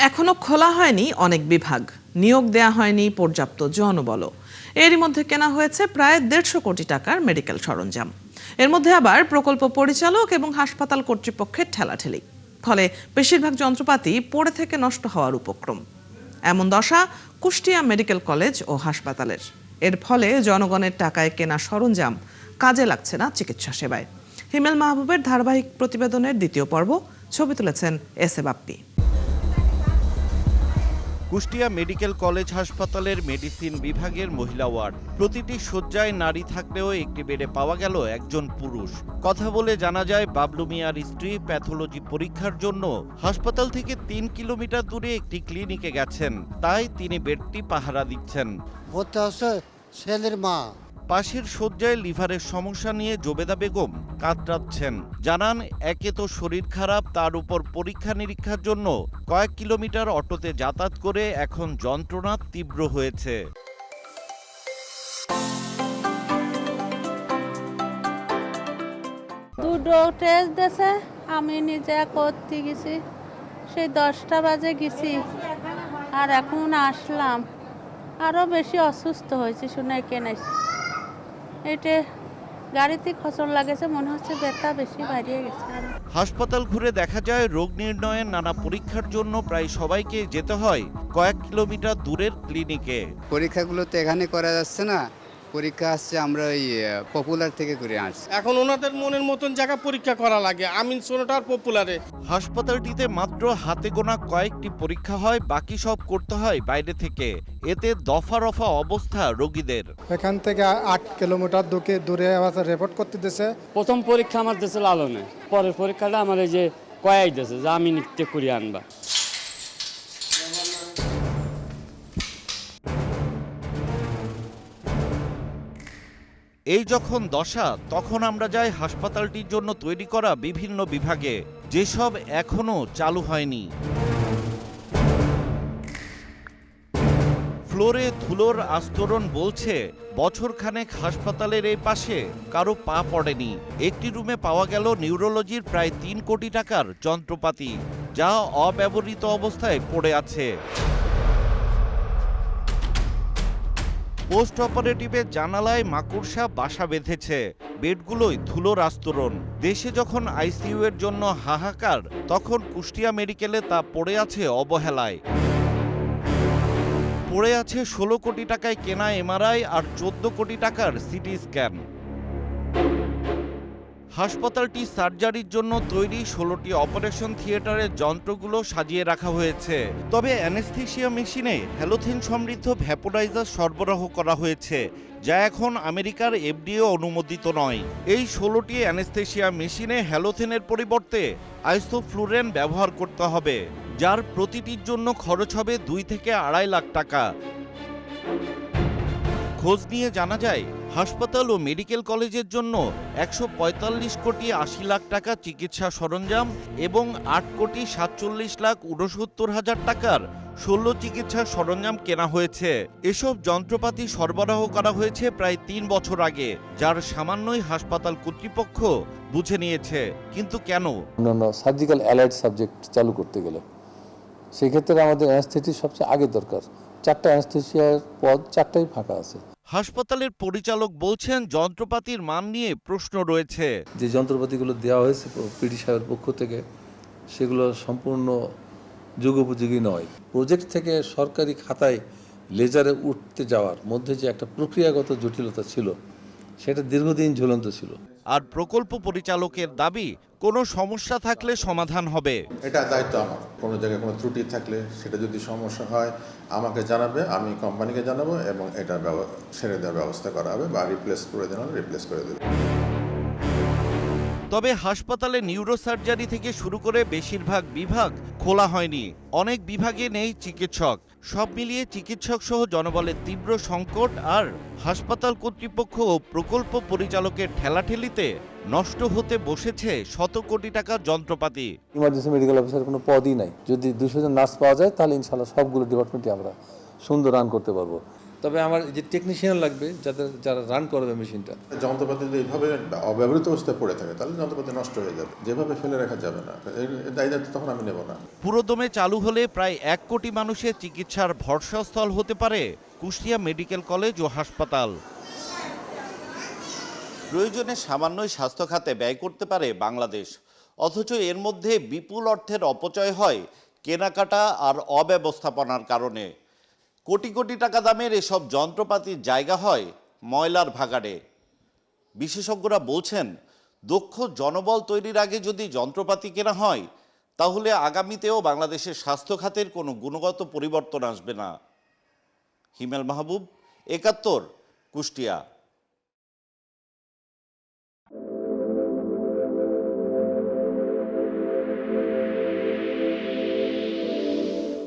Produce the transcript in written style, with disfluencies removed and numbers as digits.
এখনো খোলা হয়নি অনেক বিভাগ, নিয়োগ দেয়া হয়নি পর্যাপ্ত জনবল। এরই মধ্যে কেনা হয়েছে প্রায় 150 কোটি টাকার মেডিকেল সরঞ্জাম। এর মধ্যে আবার প্রকল্প পরিচালক এবং হাসপাতাল কর্তৃপক্ষের ঠেলাঠেলি, ফলে বেশিরভাগ যন্ত্রপাতি পড়ে থেকে নষ্ট হওয়ার উপক্রম। এমন দশা কুষ্টিয়া মেডিকেল কলেজ ও হাসপাতালের। এর ফলে জনগণের টাকায় কেনা সরঞ্জাম কাজে লাগছে না চিকিৎসা সেবায়। হিমেল মাহবুবের ধারাবাহিক প্রতিবেদনের দ্বিতীয় পর্ব, ছবি তুলেছেন S A Bappi. Kushtia medical college হাসপাতালের মেডিসিন বিভাগের মহিলা ওয়ার্ড। প্রতিটি শয্যায় নারী থাকলেও একটি বেডে পাওয়া গেল একজন পুরুষ। কথা বলে জানা যায়, বাবলু মিয়ার স্ত্রী প্যাথোলজি পরীক্ষার জন্য হাসপাতাল থেকে 3 কিলোমিটার দূরে একটি ক্লিনিকে গেছেন, তাই তিনি বেডটি পাহারা দিচ্ছেন। ছেলের মা পাশের শয্যায় লিভারের সমস্যা নিয়ে জোবেদা বেগম কাতরাচ্ছেন। জানান, একে তো শরীর খারাপ, তার উপর পরীক্ষা নিরীক্ষার জন্য কয়েক কিলোমিটার অটোতে যাতায়াত করে এখন যন্ত্রণা তীব্র হয়েছে। দুটো টেস্ট দিয়েছে, আমি নিজে করতে গেছি, সেই 10টা বাজে গেছি, আর এখন আসলাম। আরও বেশি অসুস্থ হয়েছে শুনে কেনেছি। এটা গাড়িতে খচর লাগেছে, মনে হচ্ছে ব্যথা বেশি বাড়িয়ে গেছে। হাসপাতাল ঘুরে দেখা যায়, রোগ নির্ণয়ের নানা পরীক্ষার জন্য প্রায় সবাইকে যেতে হয় কয়েক কিলোমিটার দূরের ক্লিনিকে। পরীক্ষাগুলো তো এখানে করা যাচ্ছে না, পরীক্ষা আসছে আমরা ওই পপুলার থেকে করে আসছি। এখন ওনাদের মনের মতন জায়গা পরীক্ষা করা লাগে, আমিন সোনাটার পপুলারে। হাসপাতালটিতে মাত্র হাতে গোনা কয়েকটি পরীক্ষা হয়, বাকি সব করতে হয় বাইরে থেকে। এতে দফা রফা অবস্থা রোগীদের। এখান থেকে 8 কিলোমিটার দূরে রিপোর্ট করতে দিয়েছে। প্রথম পরীক্ষা আমার দেশে লালনে, পরের পরীক্ষাটা আমার এই যে কয়াই দিয়েছে যে আমি নিতে করে আনবা। এই যখন দশা, তখন আমরা যাই হাসপাতালটির জন্য তৈরি করা বিভিন্ন বিভাগে, যেসব এখনো চালু হয়নি। ফ্লোরে ধুলোর আস্তরণ বলছে, বছরখানেক হাসপাতালের এই পাশে কারো পা পড়েনি। একটি রুমে পাওয়া গেল নিউরোলজির প্রায় 3 কোটি টাকার যন্ত্রপাতি, যা অব্যবহৃত অবস্থায় পড়ে আছে। পোস্ট অপারেটিভে জানালায় মাকড়সা বাসা বেঁধেছে, বেডগুলোই ধুলোর আস্তরণ। দেশে যখন আইসিইউ এর জন্য হাহাকার, তখন কুষ্টিয়া মেডিকেলে তা পড়ে আছে অবহেলায়। পড়ে আছে 16 কোটি টাকায় কেনা এমআরআই আর 14 কোটি টাকার সিটি স্ক্যান। হাসপাতালটি সার্জারির জন্য তৈরি 16টি অপারেশন থিয়েটারের যন্ত্রগুলো সাজিয়ে রাখা হয়েছে। তবে অ্যানেস্থেসিয়া মেশিনে হ্যালোথেন সমৃদ্ধ ভ্যাপোরাইজার সরবরাহ করা হয়েছে, যা এখন আমেরিকার এফডিএ অনুমোদিত নয়। এই 16টি অ্যানেস্থেসিয়া মেশিনে হ্যালোথেনের পরিবর্তে আইসোফ্লুরেন ব্যবহার করতে হবে, যার প্রতিটির জন্য খরচ হবে 2 থেকে 2.5 লাখ টাকা। খোঁজ নিয়ে জানা যায়, হাসপাতাল ও মেডিকেল কলেজের জন্য 145 কোটি 80 লাখ টাকা চিকিৎসা সরঞ্জাম এবং 8 কোটি 47 লাখ 69 হাজার টাকার 16 চিকিৎসা সরঞ্জাম কেনা হয়েছে। এসব যন্ত্রপাতি সরবরাহ করা হয়েছে প্রায় 3 বছর আগে, যার সামান্যই হাসপাতাল কর্তৃপক্ষ বুঝে নিয়েছে। কিন্তু কেন? অন্যান্য সার্জিক্যাল অ্যালাইড সাবজেক্ট চালু করতে গেলে সেক্ষেত্রে আমাদের অ্যানেস্থেসিয়া সবচেয়ে আগে দরকার। 4টা অ্যানেস্থেসিয়ার পদ 4টাই ফাঁকা আছে। হাসপাতালের পরিচালক বলছেন, যন্ত্রপাতির মান নিয়ে প্রশ্ন রয়েছে। যে যন্ত্রপাতিগুলো দেওয়া হয়েছে পিডি সাহেবের পক্ষ থেকে, সেগুলো সম্পূর্ণ যুগোপযোগী নয়। প্রজেক্ট থেকে সরকারি খাতায় লেজারে উঠতে যাওয়ার মধ্যে যে একটা প্রক্রিয়াগত জটিলতা ছিল, সেটা দীর্ঘদিন ঝুলন্ত ছিল। আর প্রকল্প পরিচালকের দাবি, কোনো সমস্যা থাকলে সমাধান হবে। এটা দায়িত্ব আমার। কোনো জায়গায় কোনো ত্রুটি থাকলে সেটা যদি সমস্যা হয় আমাকে জানাবে, আমি কোম্পানিকে জানাবো এবং এটা সেরে দেওয়ার ব্যবস্থা করা হবে, বা রিপ্লেস করে দেওয়া হবে, রিপ্লেস করে দেবে। তবে হাসপাতালে নিউরোসার্জারি থেকে শুরু করে বেশিরভাগ বিভাগ খোলা হয়নি। অনেক বিভাগে নেই চিকিৎসক। সব মিলিয়ে চিকিৎসক সহ জনবলের তীব্র সংকট আর হাসপাতাল কর্তৃপক্ষ ও প্রকল্প পরিচালকের ঠেলাঠেলিতে নষ্ট হতে বসেছে শত কোটি টাকার যন্ত্রপাতি। ইমার্জেন্সি মেডিকেল অফিসার কোনো পদই নাই। যদি 200 জন নার্স পাওয়া যায়, তাহলে ইনশাআল্লাহ সবগুলো ডিপার্টমেন্টে আমরা সুন্দর রান করতে পারবো। তবে আমার যে টেকনিশিয়ান লাগবে যারা রান করবে মেশিনটা। যন্ত্রপাতি যদি এইভাবে অব্যবহৃত অবস্থায় পড়ে থাকে তাহলে যন্ত্রপাতি নষ্ট হয়ে যাবে, যেভাবে ফেলে রাখা যাবে না, এর দায়িত্ব তখন আমি নেব না। পুরোদমে চালু হলে প্রায় 1 কোটি মানুষের চিকিৎসার ভরসাস্থল হতে পারে কুষ্টিয়া মেডিকেল কলেজ ও হাসপাতাল। প্রয়োজনে সামান্যই স্বাস্থ্য খাতে ব্যয় করতে পারে বাংলাদেশ, অথচ এর মধ্যে বিপুল অর্থের অপচয় হয় কেনাকাটা আর অব্যবস্থাপনার কারণে। কোটি কোটি টাকা দামের এসব যন্ত্রপাতির জায়গা হয় ময়লার ভাগাড়ে। বিশেষজ্ঞরা বলছেন, দক্ষ জনবল তৈরির আগে যদি যন্ত্রপাতি কেনা হয় তাহলে আগামীতেও বাংলাদেশের স্বাস্থ্য খাতের কোনো গুণগত পরিবর্তন আসবে না। হিমেল মাহবুব, ৭১, কুষ্টিয়া।